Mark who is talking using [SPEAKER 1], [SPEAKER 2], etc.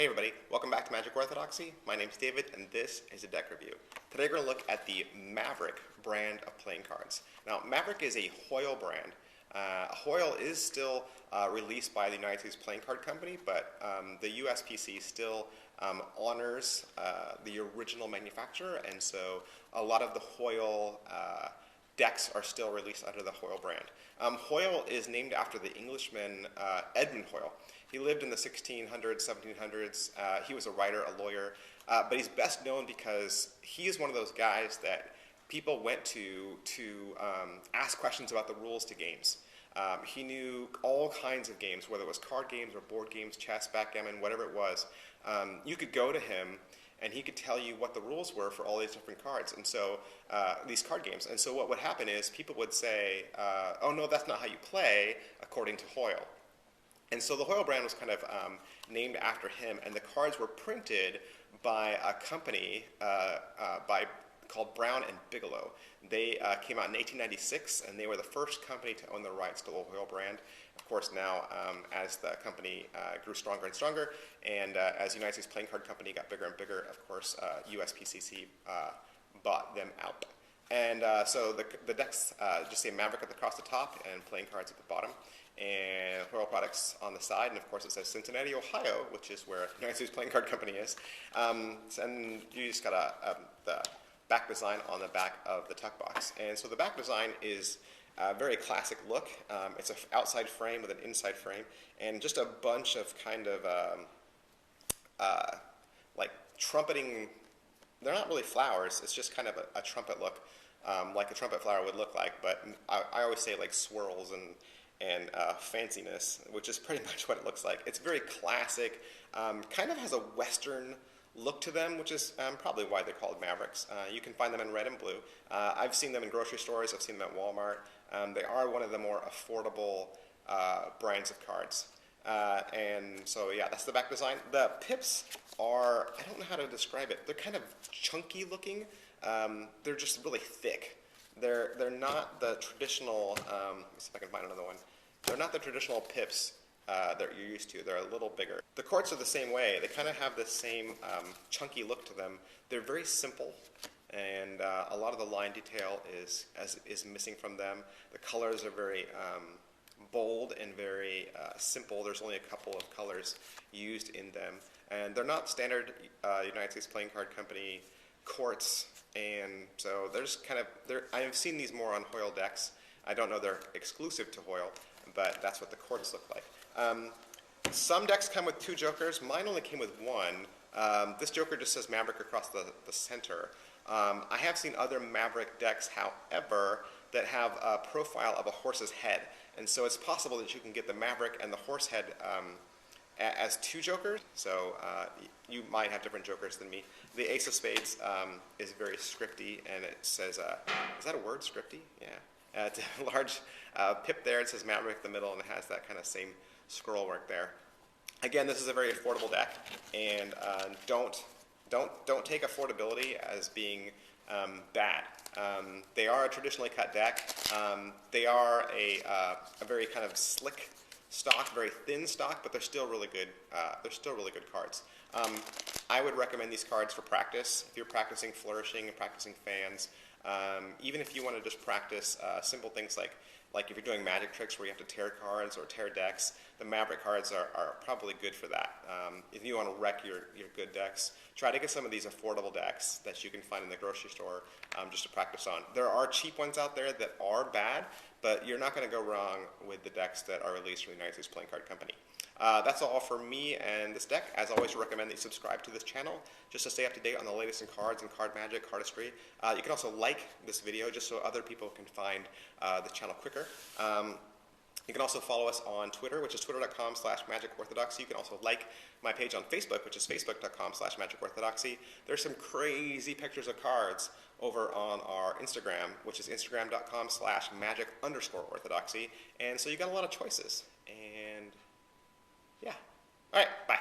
[SPEAKER 1] Hey everybody, welcome back to Magic Orthodoxy. My name's David and this is a deck review. Today we're going to look at the Maverick brand of playing cards. Now Maverick is a Hoyle brand. Hoyle is still released by the United States Playing Card Company, but the USPC still honors the original manufacturer, and so a lot of the Hoyle decks are still released under the Hoyle brand. Hoyle is named after the Englishman Edmund Hoyle. He lived in the 1600s, 1700s. He was a writer, a lawyer, but he's best known because he is one of those guys that people went to ask questions about the rules to games. He knew all kinds of games, whether it was card games or board games, chess, backgammon, whatever it was. You could go to him and he could tell you what the rules were for all these different cards, and so these card games. And so what would happen is people would say, oh no, that's not how you play, according to Hoyle. And so the Hoyle brand was kind of named after him, and the cards were printed by a company called Brown and Bigelow. They came out in 1896, and they were the first company to own the rights to the Hoyle brand. Of course, now as the company grew stronger and stronger, and as the United States Playing Card Company got bigger and bigger, of course, USPCC bought them out. And so the decks just say Maverick across the top and playing cards at the bottom, and Hoyle products on the side, and of course it says Cincinnati, Ohio, which is where the United States Playing Card Company is. And you just got the back design on the back of the tuck box. And so the back design is a very classic look. It's an outside frame with an inside frame, and just a bunch of kind of like trumpeting. They're not really flowers, it's just kind of a trumpet look, like a trumpet flower would look like, but I always say like swirls and fanciness, which is pretty much what it looks like. It's very classic, kind of has a Western look to them, which is probably why they're called Mavericks. You can find them in red and blue. I've seen them in grocery stores, I've seen them at Walmart. They are one of the more affordable brands of cards. And so yeah, that's the back design. The pips are, I don't know how to describe it, they're kind of chunky looking. They're just really thick. They're not the traditional, let's see if I can find another one. They're not the traditional pips that you're used to. They're a little bigger. The quartz are the same way. They kind of have the same chunky look to them. They're very simple, and a lot of the line detail is missing from them. The colors are very bold and very simple. There's only a couple of colors used in them, and they're not standard United States Playing Card Company quartz, and so there's kind of I've seen these more on Hoyle decks. I don't know they're exclusive to Hoyle, but that's what the quartz look like. Some decks come with two jokers. Mine only came with one. This joker just says Maverick across the center. I have seen other Maverick decks, however, that have a profile of a horse's head, and so it's possible that you can get the Maverick and the horse head as two jokers, so you might have different jokers than me. The Ace of Spades is very scripty, and it says, is that a word, scripty? Yeah. It's a large pip there. It says Maverick in the middle, and it has that kind of same scroll work there. Again, this is a very affordable deck, and don't take affordability as being bad. They are a traditionally cut deck. They are a very kind of slick stock, very thin stock, but they're still really good. They're still really good cards. I would recommend these cards for practice. If you're practicing flourishing and practicing fans, even if you want to just practice simple things like if you're doing magic tricks where you have to tear cards or tear decks, the Maverick cards are probably good for that. If you want to wreck your good decks, try to get some of these affordable decks that you can find in the grocery store just to practice on. There are cheap ones out there that are bad, but you're not going to go wrong with the decks that are released from the United States Playing Card Company. That's all for me and this deck. As always, I recommend that you subscribe to this channel just to stay up to date on the latest in cards and card magic, cardistry. You can also like this video just so other people can find the channel quicker. You can also follow us on Twitter, which is twitter.com/magicorthodoxy. You can also like my page on Facebook, which is facebook.com/magicorthodoxy. There's some crazy pictures of cards over on our Instagram, which is instagram.com/magic_orthodoxy. And so you got a lot of choices. And yeah. All right, bye.